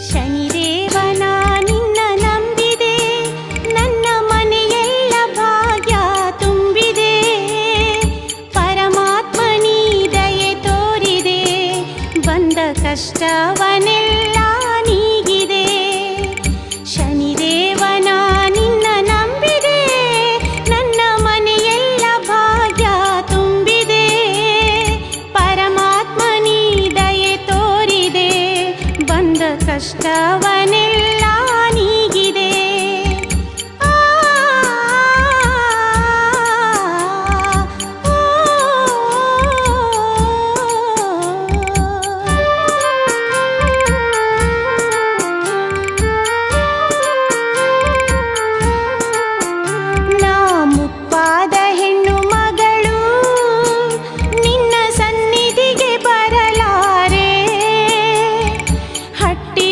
ಶನಿದೇವನ ನಿನ್ನ ನಂಬಿದೆ, ನನ್ನ ಮನೆಯೆಲ್ಲ ಭಾಗ್ಯ ತುಂಬಿದೆ. ಪರಮಾತ್ಮ ನೀ ದಯೆ ತೋರಿದೆ, ಬಂದ ಕಷ್ಟವನೆಲ್ಲ ನೀಗಿದೆ. ಶನಿದೇವನ ನಿನ್ನ ನಂಬಿದೆ, ನನ್ನ ಮನೆಯೆಲ್ಲ ಭಾಗ್ಯ ತುಂಬಿದೆ. ಪರಮಾತ್ಮ ನೀ ದಯೆ ತೋರಿದೆ, ಬಂದ ಕಷ್ಟವನೆಲ್ಲ